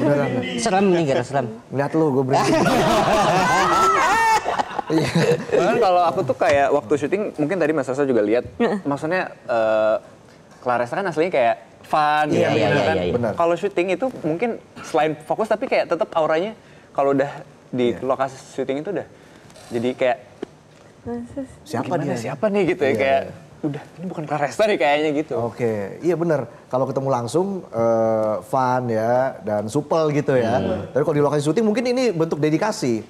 Beneran. Serem nih, kira serem. Lihat lu, gue merinding. Bahkan kalau aku tuh kayak waktu syuting, mungkin tadi Mas Asa juga lihat, maksudnya Claresta kan aslinya kayak fun, Iya, gitu iya, kan. iya, iya. Benar. Kalau syuting itu mungkin selain fokus tapi kayak tetap auranya kalau udah di lokasi syuting itu udah jadi kayak Siapa gimana, dia? siapa nih gitu ya Iya, kayak iya. udah ini bukan Claresta nih kayaknya gitu. Oke, iya bener. Kalau ketemu langsung fun ya dan supel gitu ya. Tapi kalau di lokasi syuting mungkin ini bentuk dedikasi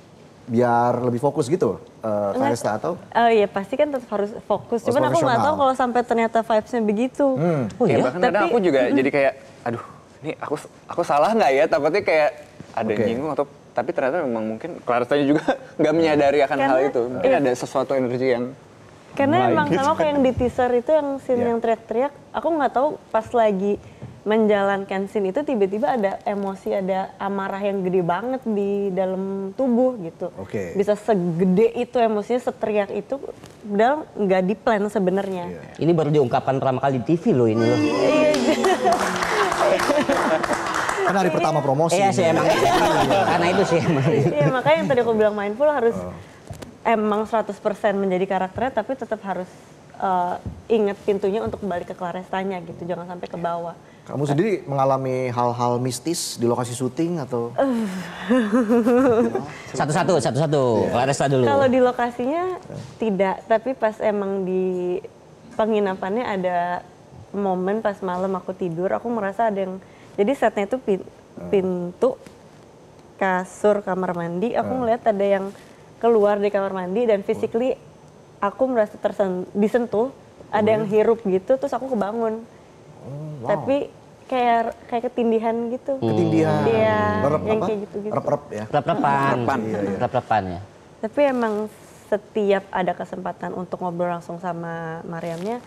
biar lebih fokus gitu, Claresta atau? Oh iya pasti kan tetap harus fokus. Harus Cuman aku nggak tahu profesional. kalau sampai ternyata vibes-nya begitu. Oh Ya, iya? bahkan kadang Tapi- aku juga jadi kayak aduh ini aku salah nggak ya, takutnya kayak ada Oke. yang nyinggung atau tapi ternyata memang mungkin Clarestanya juga nggak menyadari akan hal Karena- itu. Mungkin ada sesuatu energi yang Karena lain emang gitu. sama kayak yang di teaser itu yang scene Iya. yang teriak-teriak, aku nggak tahu pas lagi menjalankan scene itu tiba-tiba ada emosi, ada amarah yang gede banget di dalam tubuh gitu. Oke. Bisa segede itu emosinya, seteriak itu, padahal nggak di plan sebenarnya. Iya. Ini baru diungkapkan pertama kali di TV loh ini loh. Kan hari pertama promosi. Iya sih emang. Karena itu sih emang. Iya makanya yang tadi aku bilang mindful harus emang 100% menjadi karakternya, tapi tetap harus ingat pintunya untuk kembali ke Clarestanya gitu, jangan sampai ke bawah. Kamu sendiri mengalami hal-hal mistis di lokasi syuting atau? Satu-satu. Claresta dulu. Kalau di lokasinya tidak, tapi pas emang di penginapannya ada momen pas malam aku tidur, aku merasa ada yang, jadi setnya itu pintu, kasur, kamar mandi, aku ngeliat ada yang keluar di kamar mandi dan physically aku merasa disentuh, ada yang hirup gitu, terus aku kebangun. Tapi kayak ketindihan gitu. Ketindihan. Iya, Rep yang apa? kayak gitu-gitu. Rep-rep ya. Rep-repan ya. Tapi emang setiap ada kesempatan untuk ngobrol langsung sama Mariamnya,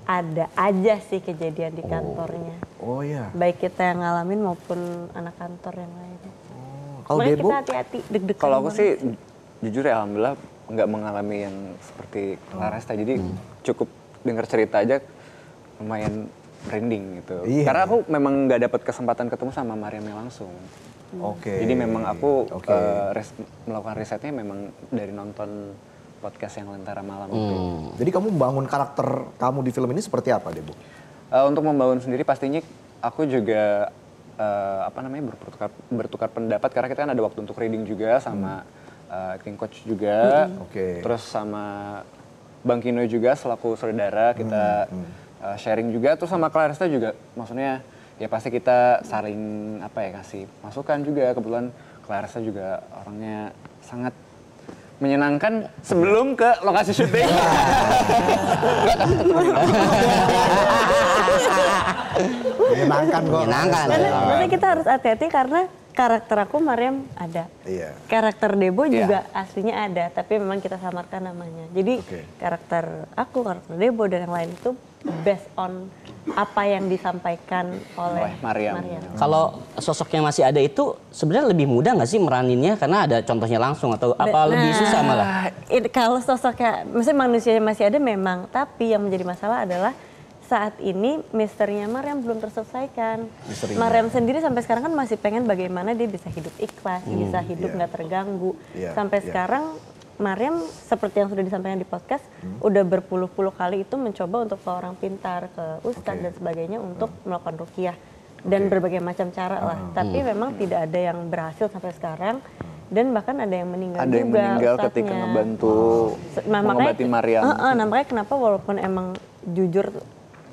ada aja sih kejadian di kantornya. Oh iya. Baik kita yang ngalamin maupun anak kantor yang lainnya. Kalau Makanya Debo? kita hati-hati, deg-degan. Kalau aku banget. sih jujur ya alhamdulillah nggak mengalami yang seperti Claresta, jadi cukup dengar cerita aja lumayan merinding gitu. Iya. Karena aku memang nggak dapat kesempatan ketemu sama Mariamnya langsung. Oke. Jadi memang aku Oke. melakukan risetnya memang dari nonton podcast yang Lentera Malam itu. Jadi kamu membangun karakter kamu di film ini seperti apa, Debo? Untuk membangun sendiri pastinya aku juga bertukar pendapat karena kita kan ada waktu untuk reading juga sama acting coach juga. Oke. Terus sama Bang Kino juga selaku saudara kita sharing juga. Terus sama Claresta juga, maksudnya ya pasti kita saling kasih masukan juga. Kebetulan Claresta juga orangnya sangat menyenangkan sebelum ke lokasi syuting. Menyenangkan kok. Menyenangkan. Karena kita harus hati-hati karena karakter aku Mariam ada. Iya. Karakter Debo juga aslinya ada, tapi memang kita samarkan namanya. Jadi Oke. karakter aku, karakter Debo dan yang lain itu based on apa yang disampaikan oleh Mariam. Kalau sosok yang masih ada itu sebenarnya lebih mudah nggak sih meraninnya karena ada contohnya langsung atau apa lebih susah malah? Kalau sosoknya, maksudnya manusianya masih ada memang, tapi yang menjadi masalah adalah saat ini misterinya Mariam belum terselesaikan. Misterinya. Mariam sendiri sampai sekarang kan masih pengen bagaimana dia bisa hidup ikhlas, bisa hidup Iya. nggak terganggu. Iya, Sampai iya. sekarang Mariam seperti yang sudah disampaikan di podcast, udah berpuluh-puluh kali itu mencoba untuk ke orang pintar, ke ustadz Oke. dan sebagainya untuk melakukan ruqyah dan berbagai macam cara lah. Tapi memang tidak ada yang berhasil sampai sekarang dan bahkan ada yang meninggal Ada yang juga meninggal ustadznya. ketika ngebantu makanya, mengobati Mariam. nah makanya kenapa walaupun emang jujur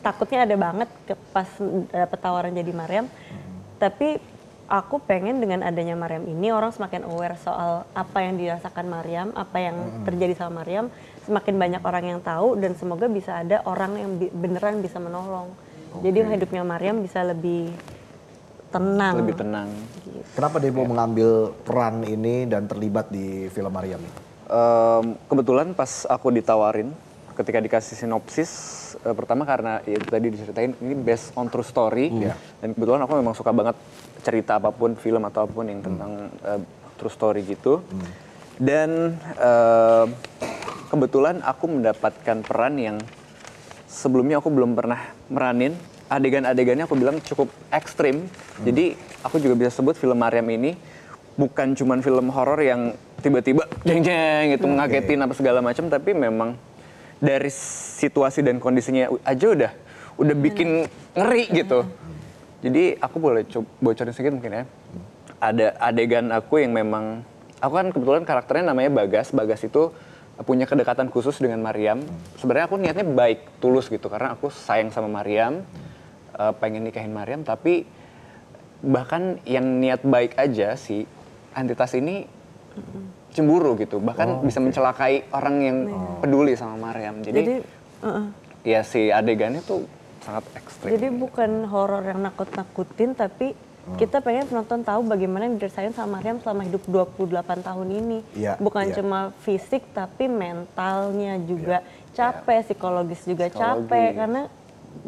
takutnya ada banget pas dapet tawaran jadi Mariam, tapi aku pengen dengan adanya Mariam ini orang semakin aware soal apa yang dirasakan Mariam, apa yang terjadi sama Mariam, semakin banyak orang yang tahu dan semoga bisa ada orang yang beneran bisa menolong. Jadi hidupnya Mariam bisa lebih tenang. Lebih tenang. Kenapa Debo mengambil peran ini dan terlibat di film Mariam ini? Kebetulan pas aku ditawarin, ketika dikasih sinopsis, pertama karena ya itu tadi diceritain ini based on true story, dan kebetulan aku memang suka banget cerita apapun, film atau apapun yang tentang true story gitu. Dan kebetulan aku mendapatkan peran yang sebelumnya aku belum pernah meranin. Adegan-adegannya aku bilang cukup ekstrim. Jadi aku juga bisa sebut film Mariam ini bukan cuman film horor yang tiba-tiba jeng-jeng gitu ngagetin apa segala macam, tapi memang dari situasi dan kondisinya aja udah bikin ngeri gitu. Jadi aku boleh bocorin sedikit mungkin ya. Ada adegan aku yang memang, aku kan kebetulan karakternya namanya Bagas. Bagas itu punya kedekatan khusus dengan Mariam. Sebenarnya aku niatnya baik, tulus gitu, karena aku sayang sama Mariam, pengen nikahin Mariam, tapi bahkan yang niat baik aja si entitas ini cemburu gitu, bahkan bisa mencelakai orang yang peduli sama Mariam. Jadi ya si adegannya tuh sangat ekstrim. Jadi bukan horor yang nakut-nakutin, tapi kita pengen penonton tahu bagaimana yang dirasain sama Mariam selama hidup 28 tahun ini. Iya, Bukan iya. cuma fisik, tapi mentalnya juga capek, psikologis juga Psikologi. capek. Karena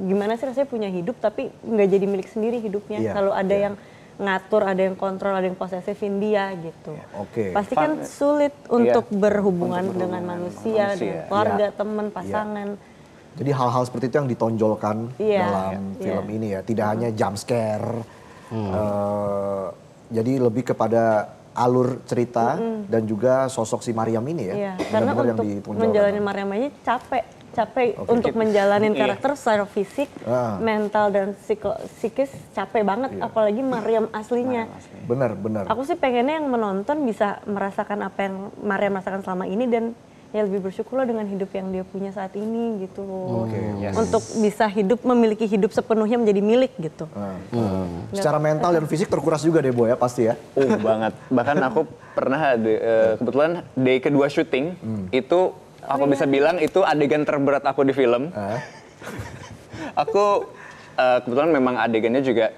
gimana sih rasanya punya hidup, tapi nggak jadi milik sendiri hidupnya. Iya, Kalau ada iya. yang ngatur, ada yang kontrol, ada yang posesifin dia gitu. Oke. Pasti kan sulit untuk berhubungan Untuk dengan berhubungan manusia, manusia. dengan keluarga, Iya. teman, pasangan. Jadi hal-hal seperti itu yang ditonjolkan Iya, dalam iya. film ini ya. Tidak hanya jump scare. Jadi lebih kepada alur cerita dan juga sosok si Mariam ini ya. Iya, karena Benar-benar untuk ditonjolkan. menjalani Mariam aja capek untuk menjalani karakter secara fisik, mental dan psikis capek banget, apalagi Mariam aslinya. Benar. Aku sih pengennya yang menonton bisa merasakan apa yang Mariam rasakan selama ini dan ya lebih bersyukurlah dengan hidup yang dia punya saat ini gitu. Untuk bisa memiliki hidup sepenuhnya menjadi milik gitu. Secara mental dan fisik terkuras juga deh Bo ya pasti ya. Banget. Bahkan aku pernah kebetulan day kedua syuting itu aku bisa bilang itu adegan terberat aku di film. Aku kebetulan memang adegannya juga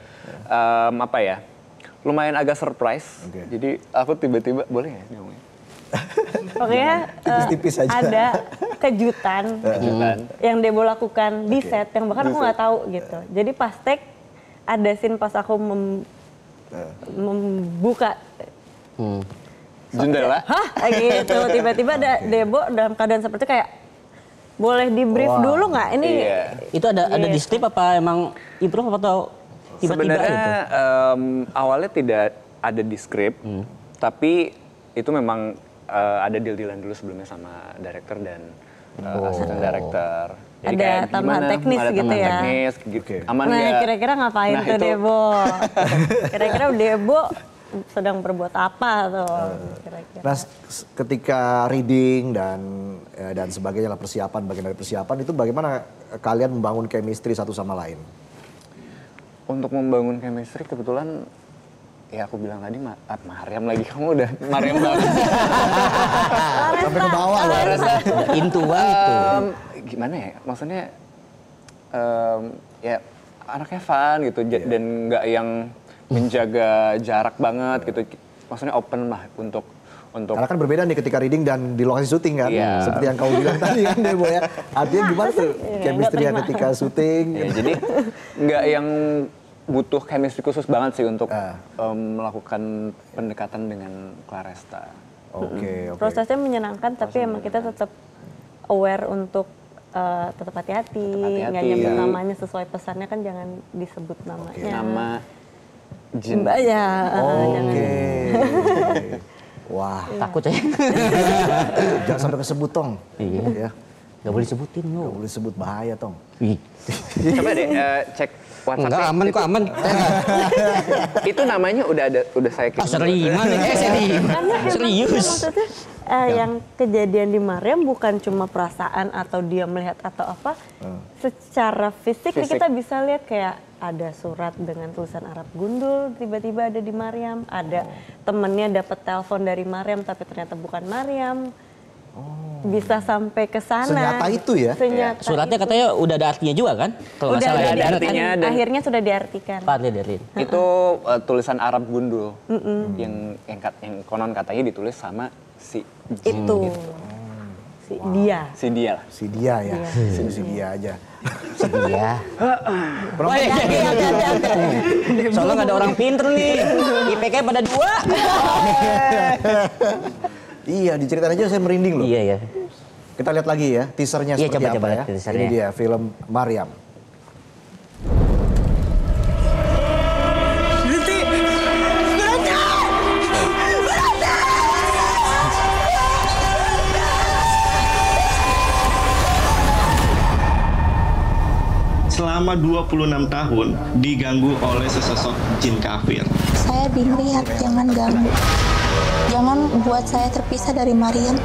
lumayan agak surprise. Jadi aku tiba-tiba boleh ya ngomongin? Pokoknya Tipis-tipis aja. ada kejutan yang Debo lakukan di set yang bahkan aku nggak tahu gitu. Jadi pas take ada scene pas aku membuka Jendela. hah gitu, tiba-tiba ada Debo dalam keadaan seperti kayak boleh di brief dulu nggak ini? Iya. Itu ada di strip apa emang improve atau tiba-tiba Sebenarnya gitu? awalnya tidak ada di skrip, tapi itu memang ada deal-dealan dulu sebelumnya sama director dan asisten director. Jadi Ada kayak tambahan gimana, teknis ada gitu tambahan ya? teknis, gitu. Aman Nah nggak? kira-kira ngapain Nah, tuh itu- Debo? Kira-kira Debo sedang berbuat apa tuh? Kira-kira. Nah, ketika reading dan sebagainya lah, persiapan, bagian dari persiapan itu bagaimana kalian membangun chemistry satu sama lain? Untuk membangun chemistry kebetulan ya aku bilang tadi Mariam lagi, kamu udah Mariam banget. Sampai ke bawah loh. Into banget tuh. Gimana ya, maksudnya ya anaknya fun gitu dan nggak yang menjaga jarak banget gitu, maksudnya open lah untuk Karena kan berbeda nih ketika reading dan di lokasi syuting kan, Iya. seperti yang kamu bilang tadi kan Debo ya. Artinya gimana tuh chemistry terima. ketika syuting? ya, jadi nggak yang butuh chemistry khusus banget sih untuk melakukan pendekatan dengan Claresta. Oke. Prosesnya menyenangkan tapi emang kita tetap aware untuk tetap hati-hati, nggak nyebut Iya. namanya sesuai pesannya kan jangan disebut namanya. Nama Jin. Mbak ya, jangan. Oke. Wah, Takut ya. jangan sampai kesebut tong. Iya. Ya, Gak boleh sebutin nggak lo. boleh sebut bahaya tong. Ih. Coba deh cek WhatsApp. Enggak aman kok aman. Itu namanya udah saya kirim. Seriman nih, seriman. Serius. Maksudnya yang kejadian di Mariam bukan cuma perasaan atau dia melihat atau apa, secara fisik nih Fisik. kita bisa lihat kayak ada surat dengan tulisan Arab gundul tiba-tiba ada di Mariam, ada temennya dapat telepon dari Mariam tapi ternyata bukan Mariam. Bisa sampai ke sana. Senyata itu ya? Senyata Suratnya itu. katanya udah ada artinya juga kan? Kalau nggak Udah salah ada ya. ada Bener artinya. kan? dan- Akhirnya sudah diartikan. Pak Derin. Itu tulisan Arab gundul yang konon katanya ditulis sama si Jin Itu. gitu. Dia. Si dia lah. Si dia ya, si dia aja. Sedia. Wah, soalnya nggak ada orang pinter nih. IPK pada 2. Iya, diceritain aja saya merinding loh. Iya ya. Kita lihat lagi ya teasernya Iya, seperti coba apa ya. lihat teasernya. Ini dia film Mariam. Selama 26 tahun diganggu oleh sesosok jin kafir. Saya dilihat, jangan ganggu. Jangan buat saya terpisah dari Mariam.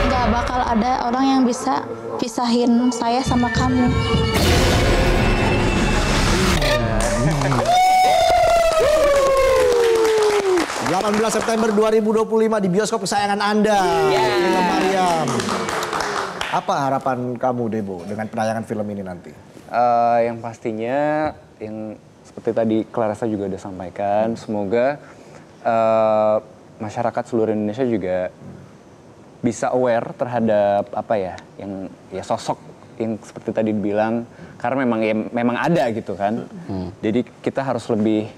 Gak bakal ada orang yang bisa pisahin saya sama kamu. 18 September 2025 di bioskop kesayangan Anda. Film Mariam. Apa harapan kamu Debo dengan penayangan film ini nanti? Yang pastinya yang seperti tadi Claresta juga udah sampaikan, semoga masyarakat seluruh Indonesia juga bisa aware terhadap apa ya, yang ya sosok yang seperti tadi dibilang, karena memang ada gitu kan. Jadi kita harus lebih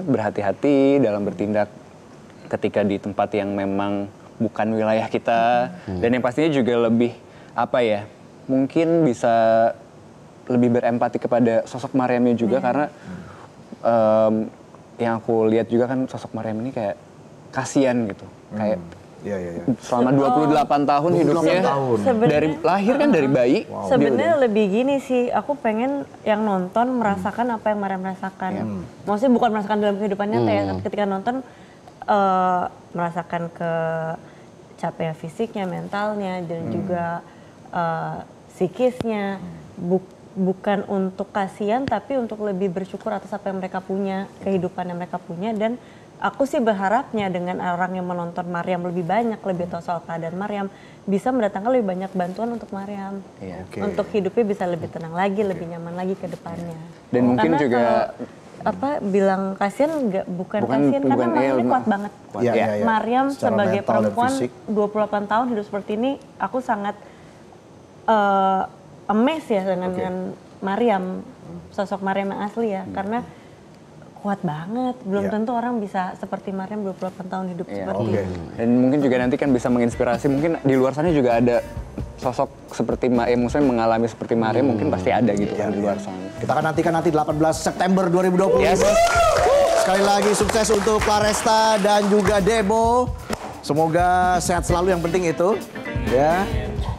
berhati-hati dalam bertindak ketika di tempat yang memang bukan wilayah kita, dan yang pastinya juga lebih mungkin bisa lebih berempati kepada sosok Mariamnya juga, karena yang aku lihat juga kan sosok Mariam ini kayak kasihan gitu, kayak Iya. selama 28 tahun 28 hidupnya tahun. dari lahir kan dari bayi. Sebenarnya lebih gini sih, aku pengen yang nonton merasakan apa yang Mariam rasakan. Maksudnya bukan merasakan dalam kehidupan nyata ya, tapi ketika nonton merasakan ke capaian fisiknya, mentalnya, dan juga psikisnya. Bukan untuk kasihan, tapi untuk lebih bersyukur atas apa yang mereka punya, kehidupan yang mereka punya, dan aku sih berharapnya dengan orang yang menonton Maryam lebih banyak, lebih tahu soal keadaan Maryam, bisa mendatangkan lebih banyak bantuan untuk Maryam. Iya. Oke. Untuk hidupnya bisa lebih tenang lagi, lebih nyaman lagi ke depannya. Dan mungkin Karena juga bilang kasihan bukan kasihan karena bukan, Maryam ini iya, kuat banget. Iya, iya, iya. Maryam Secara sebagai mental dan perempuan fisik. 28 tahun hidup seperti ini, aku sangat amazed ya dengan Maryam, sosok Maryam yang asli ya, karena kuat banget. Belum Iya. tentu orang bisa seperti Maryam 28 tahun hidup Iya. seperti Oke. ini. Dan mungkin juga nanti kan bisa menginspirasi, mungkin di luar sana juga ada sosok seperti maksudnya mengalami seperti Maryam, mungkin pasti ada gitu kan di luar sana. Kita akan nantikan nanti 18 September 2020. Yes. Sekali lagi sukses untuk Claresta dan juga Debo. Semoga sehat selalu, yang penting itu ya.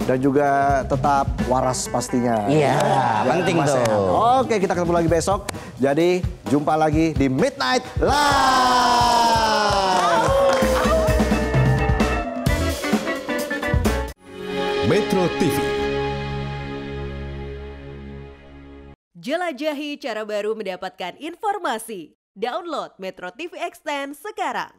Dan juga tetap waras pastinya. Iya, Jangan penting lupa tuh. sehat. Oke, kita ketemu lagi besok. Jadi jumpa lagi di Midnight Live. Metro TV. Jelajahi cara baru mendapatkan informasi. Download Metro TV Extend sekarang.